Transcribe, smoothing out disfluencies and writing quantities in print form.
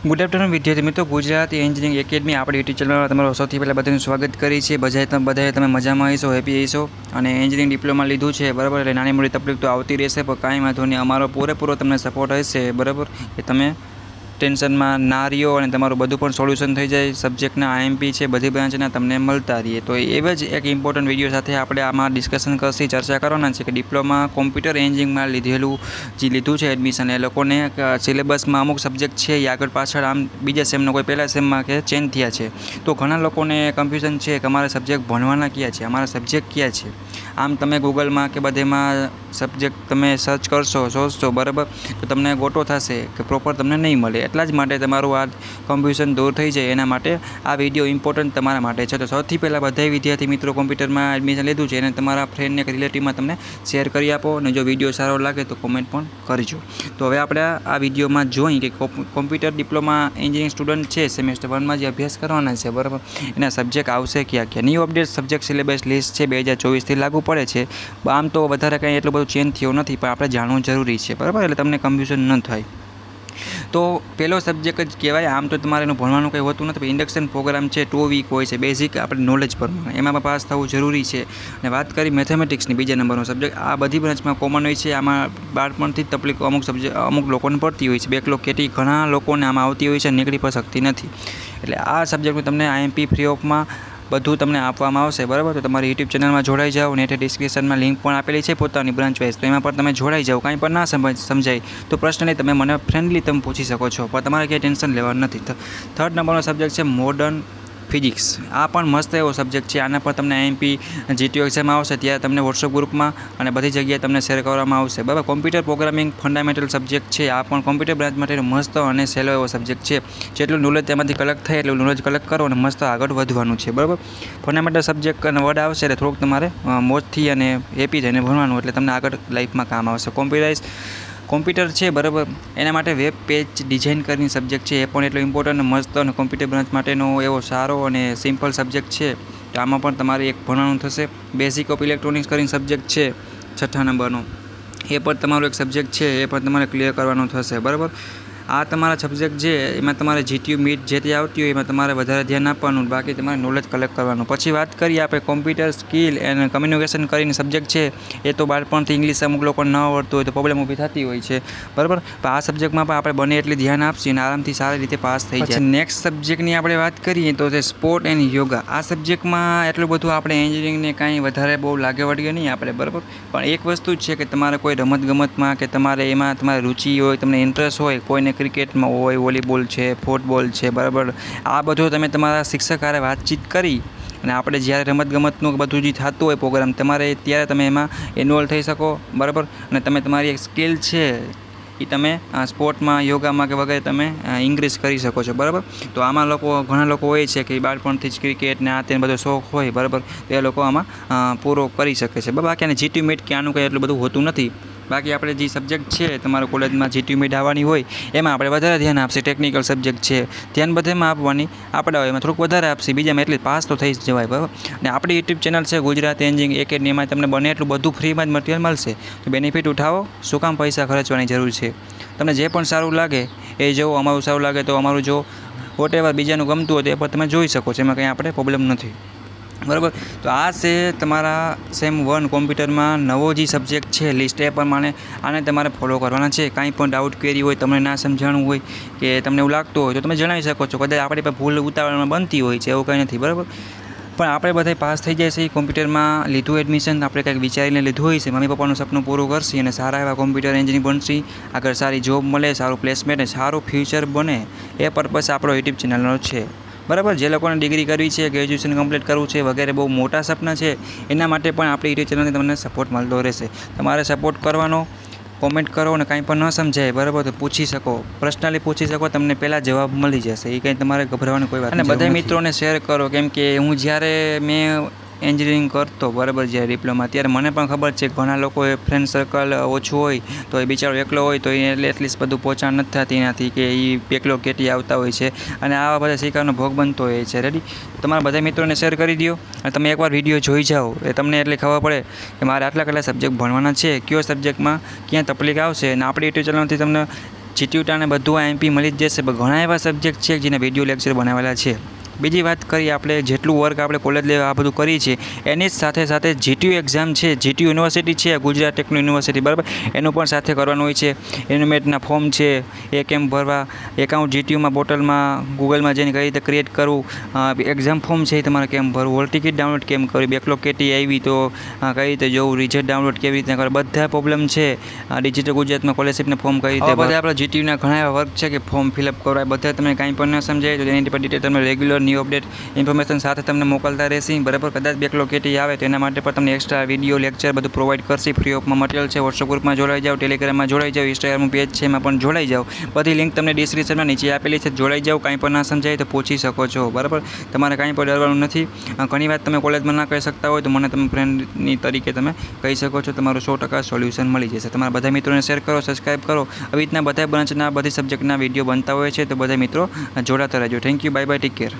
Good afternoon विद्यार्थी मित्रों, Gujarat engineering academy आपणी यूट्यूब चैनल में तमारुं सौथी पहला बधानुं स्वागत करी छे। बधाए तमे मजामां हशो, हेपी हशो अने एंजीनियरिंग डिप्लोमा लीधुं छे बराबर। एटले नानी मोटी तकलीफ तो आवती रहेशे, पण कांई वांधो नहीं, अमारो पूरेपूरो तमने सपोर्ट हशे बराबर के तमे टेन्शन में ना रहो और तमारुं बधुं पण सोल्यूशन थई जाए। सब्जेक्टना आईएमपी है बधी ब्रांचना तमने मळता रहे। तो एवं ज एक इम्पोर्टન્ટ विडियो साथे आपणे आमां डिस्कशन करशी, चर्चा करवाना छे कि डिप्लोमा कॉम्प्यूटर एंजीनियरिंग में लीधुं छे एडमिशन, ए लोकोने सिलेबस में अमुक सब्जेक्ट है आगळ पाछळ आम बीजा सेमनो कोई पहला सेम में के चेन्ज थया छे। तो घणा लोकोने कन्फ्यूजन है कि अमारा सब्जेक्ट भणवाना क्या है, अमारा सब्जेक्ट क्या है। आम तमे गूगल में के बधे में सब्जेक्ट तमे सर्च करशो शोधशो बराबर, तो तमने गोटो थशे कि प्रोपर तमने नहीं मळे। एटला ज माटे तमारुं आ कन्फ्यूजन दूर थई जाए एना माटे आ विडियो इम्पोर्टન્ટ तमारा माटे छे। तो सौथी पहला बधाई विद्यार्थी मित्रों कॉम्प्यूटर में एडमिशन लीधुं छे अने तमारा फ्रेंड ने रिलेटिव में तमने शेर करी आपो अने जो विडियो सारो लागे तो कॉमेंट पण करजो। तो हवे आपणे आ विडियो में जोईए कि कॉम्प्यूटर डिप्लोमा एंजीनियरिंग स्टूडंट है सेमेस्टर 1 में जे अभ्यास करवाना छे बराबर, एना सब्जेक्ट आवशे क्या क्या। New update subject syllabus list है 2024 थी लागू पड़े छे। आम तो वधारे कंई एटલું બધું चेन्ज थयो नथी, पण आपणे जाणવું जरूरी है बराबर, એટલે તમને कन्फ्यूजन न थाय। तो पहलो सब्जेक्ट ज कहेवाय। आम तो तमारे एनुं भणवानुं कंई होतुं नथी, इंडक्शन प्रोग्राम है 2 वीक होय छे, बेसिक आपणे नॉलेज प्रमाणे एमां पास थवुं जरूरी है। अने वात करी मैथमेटिक्सनी बीजा नंबरनो सब्जेक्ट, आ बधी ब्रांचमां कॉमन होय छे। आमां बाळपणथी ज तकलीफ अमुक सब्जेक्ट अमुक लोकोने पड़ती होय छे, बेकलॉग केटी घणा लोकोने आमां आवती होय छे, नीकળી पण शकती नथी। एटले आ सब्जेक्टनुं तमने आईएमपी फ्री ऑफमां बधुं तमने आपवामां आवशे बराबर। तो तमारी यूट्यूब चेनल में जोड़ाई जाओ, नेटे डिस्क्रिप्शन में लिंक पण आपेली है पोतानी ब्रांच वाइज, तो एमां पण तमे जोड़ाई जाओ। कांई पण ना समजाय तो पर्सनली तमे मने फ्रेंडली तमे पूछी शको छो, पण तमारे क्यांय टेन्शन लेवानुं नथी। थर्ड नंबरनो सब्जेक्ट है मॉडर्न फिजिक्स। आ पण मस्त एवो सब्जेक्ट है। आना पर तमने आईएमपी जीटीओ एक्जाम आवशे त्यारे तमने व्हाट्सएप ग्रुप में अने बधी जग्याए तमने शेर करवामां आवशे बराबर। कॉम्प्यूटर प्रोग्रामिंग फंडामेंटल सब्जेक्ट है। आ पण कॉम्प्यूटर ब्रांच माटे मस्त अने सहेलो एवो सब्जेक्ट है। जेटલું नॉलेज तेमांथी कलेक्ट थाय એટલું नॉलेज कलेक्ट करो अने मस्त आगळ વધવાનું છે बराबर। फंडामेंटल सब्जेक्ट अने वर्ड आवशे એટલે થોડુંક તમારે મોજથી અને હેપી થઈને ભણવાનું, એટલે તમને આગળ લાઈફમાં કામ આવશે। कॉम्प्यूटर है बराबर, एना माटे वेब पेज डिजाइन करनी सब्जेक्ट है, ए पण एटलो इम्पोर्टન્ટ मस्त अने कॉम्प्यूटर ब्रांच माटेनो एवो सारो अने सिम्पल सब्जेक्ट है। तो आमां पण तमारे एक भणवानुं थशे। बेसिक ऑफ इलेक्ट्रॉनिक्स करीने सब्जेक्ट है 6ठा नंबरनो, ए पण तमारो एक सब्जेक्ट है, ए पण तमारे क्लियर करवानो थशे बराबर। आ तमारा सब्जेक्ट है एमां तमारे जीटीयू मीट जे ते आवती होय एमां तमारे वधारे ध्यान आपवानुं, बाकी तमारे नॉलेज कलेक्ट करवानुं। पछी वात करीए आपणे कॉम्प्यूटर स्किल एंड कम्युनिकेशन करीने सब्जेक्ट है, ए तो बाळपणथी इंग्लिश अमुक लोकोने न आवडતું હોય तो प्रॉब्लम ऊभी थती होय छे बराबर। पण आ सब्जेक्टमां पण आपणे बने एटली ध्यान आपशीए अने आरामथी सारी रीते पास थई जाय। नेक्स्ट सब्जेक्टनी आपणे वात करीए तो छे स्पोर्ट एंड योगा। आ सब्जेक्टमां एटલું બધું આપણે એન્જિનિયરિંગને કાંઈ વધારે બહુ લાગે વળગે નહીં આપણે બરાબર, પણ એક વસ્તુ છે કે તમારે કોઈ રમતગમતમાં કે તમારે એમાં તમારી રુચિ હોય, તમને ઇન્ટરેસ્ટ હોય, કોઈને ક્રિકેટમાં હોય, वॉलीबॉल है, फूटबॉल है बराबर, आ बधुं तमे तमारा शिक्षक हारे वातचीत करी अने आपणे ज्यारे रमतगमतनुं बधुं जे थतुं होय प्रोग्राम तमारे त्यारे तमे एमां इन्वोल्व थई शको बराबर। अने तमे तमारी एक स्किल है એ તમે સ્પોર્ટમાં યોગામાં કે વગેરે તમે ઇન્ક્રીઝ કરી શકો છો બરાબર। તો આમાં લોકો ઘણા લોકો હોય છે કે બાળપણથી જ ક્રિકેટ ને આ તે બધો શોખ હોય બરાબર, તો એ લોકો આમાં પૂરો કરી શકે છે બાકી આને જીટી મીટ કે આનું કંઈ એટલું બધું હોતું નથી। बाकी આપણે જે સબ્જેક્ટ છે તમારા કોલેજમાં જીટી મીટ આવવાની હોય એમાં આપણે વધારે ધ્યાન આપશે। ટેકનિકલ સબ્જેક્ટ છે ધ્યાન બધેમાં આપવાની, આપણે એમાં થોડુંક વધારે આપશે, બીજામાં એટલે પાસ તો થઈ જ જવાય બરાબર। અને આપણી યુટ્યુબ ચેનલ છે ગુજરાત એન્જિનિયરિંગ એકેડમી, એમાં તમને બને એટલું બધું ફ્રીમાં જ મટીરિયલ મળશે। તો બેનિફિટ ઉઠાવો, શું કામ પૈસા ખર્ચવાની જરૂર છે। તમને જે પણ સારું લાગે એ જો, અમારું સારું લાગે તો અમારું જો, વોટેવર બીજાનું ગમતું હોય તો એ પણ તમે જોઈ શકો છો, એમાં કંઈ આપણે પ્રોબ્લેમ નથી बराबर। तो आ से तमारा सेम 1 कॉम्प्यूटर में नवो जी सब्जेक्ट है लिस्ट, ए प्रमाणे आने तमारे फॉलो करवाना है। कांई पण डाउट क्वेरी होय, तमने ना समझाणुं होय के तमने एवुं लागतुं होय तो तमे जणावी शको छो। कदाच आपणी पर भूल उतावळमां बनती होय छे, एवुं कंई नथी बराबर। पण आपणे बधाय पास थई जाय छे। कॉम्प्यूटर में लीधुं एडमिशन आपणे कंईक विचारीने लीधुं होय छे, मम्मी पप्पानुं सपनुं पूरुं करशी अने सारा एवा कॉम्प्यूटर एंजिनियर बनशी, आगळ सारी जॉब मळे, सारुं प्लेसमेंट, सारुं फ्यूचर बने, ए पर्पस आपणो यूट्यूब चेनलनो छे बराबर। जे लोकोने डिग्री करवी है, ग्रेज्युएशन कम्प्लीट करवुं छे वगैरह बहु मोटा सपना है, एना माटे पण आपणी यूट्यूब चेनल तमने सपोर्ट मळतो रहेशे। तमारे सपोर्ट करवानो, कॉमेंट करो अने कांई पण न समजाय बराबर तो पूछी शको, पर्सनली पूछी शको, तमने पहला जवाब मळी जशे, ए कंई तमारे गभरावानी कोई वात नहीं। बधा मित्रोने शेर करो, केम के हूँ ज्यारे मैं एंजिनियरिंग करतो बराबर ज्यारे डिप्लोमा त्यारे मने पण खबर छे घणा लोकोए फ्रेंड सर्कल ओछुं होय तो ए बिचारो एकलो होय तो एटलीस्ट बधुं पહોંચાણ નથી થતી एनाथी के ए एकलो केटी आवता होय छे अने आवा बधा शिकारनो भोग बनतो होय छे। रेडी, तमारा बधा मित्रोने शेर करी दियो अने तमे एकवार विडियो जोई जाओ, ए तमने एटली खबर पड़े कि मारे आटला કેટલા सब्जेक्ट भणवाना छे, कयो सब्जेक्टमां क्यां तकलीफ आवशे। अने आपणी यूट्यूब चेनलथी तमने જીટીયુટા અને બધું આઈએમપી મળી જ જશે, પણ ઘણા એવા સબ્જેક્ટ છે જેના વિડીયો લેક્ચર બનાવેલા છે. બીજી વાત કરીએ આપણે જેટલું વર્ક આપણે કોલેજ લેવલ આ બધું કરીએ છીએ એની જ સાથે જીટીયુ એક્ઝામ છે, જીટીયુ યુનિવર્સિટી છે, ગુજરાત ટેકનો યુનિવર્સિટી, બરાબર, એનું પણ સાથે કરવાનું હોય છે. એન્યુમેટના ફોર્મ છે એ કેમ ભરવા, એકાઉન્ટ જીટીયુમાં પોર્ટલમાં ગૂગલમાં જઈને કઈ રીતે ક્રિએટ કરવું, એક્ઝામ ફોર્મ છે એ તમારે કેમ ભરવું, હોલ ટિકિટ ડાઉનલોડ કેમ કરવી, બેકલોગ કેટી આવી તો કઈ રીતે જોવું, રિઝલ્ટ ડાઉનલોડ કેવી રીતે કરવા, બધા પ્રોબ્લેમ છે. ડિજિટલ ગુજરાતમાં સ્કોલરશિપના ફોર્મ કઈ રીતે બધા આપણા જીટીયુના ઘણા એવા વર્ક છે કે ફોર્મ ફિલઅપ કરવા, બધા તમને કાંઈ પણ ન સમજાય તો એની પર ડિટેલ તમને રેગ્યુલર ન્યૂ અપડેટ ઇન્ફોર્મેશન સાથે તમને મોકલતા રહેશે, બરાબર. કદાચ બેકલોગ કેટી આવે તો એના માટે પણ તમને એક્સ્ટ્રા વિડીયો લેક્ચર બધું પ્રોવાઈડ કરશે. ફ્રી ઓફમાં મટીરિયલ છે. વોટ્સઅપ ગ્રુપમાં જોડાઈ જાઓ, ટેલિગ્રામમાં જોડાઈ જાઓ, ઇન્સ્ટાગ્રામનું પેજ છે એમાં પણ જોડાઈ જાઓ. બધી લિંક તમને ડિસ્ક્રિપ્શનમાં નીચે આપેલી છે, જોડાઈ જાઓ. કાંઈ પણ ના સમજાય તો પૂછી શકો છો, બરાબર. તમારે કાંઈ પણ ડરવાનું નથી. ઘણી વાત તમે કોલેજમાં ના કહી શકતા હોય તો મને તમે ફ્રેન્ડની તરીકે તમે કહી શકો છો, તમારું 100% સોલ્યુશન મળી જશે. તમારા બધા મિત્રોને શેર કરો, સબસ્ક્રાઈબ કરો. આવી રીતના બધા બ્રાન્ચના બધી સબ્જેક્ટના વિડીયો બનતા હોય છે તો બધા મિત્રો જોડાતા રહેજો. Thank you, bye bye, take care.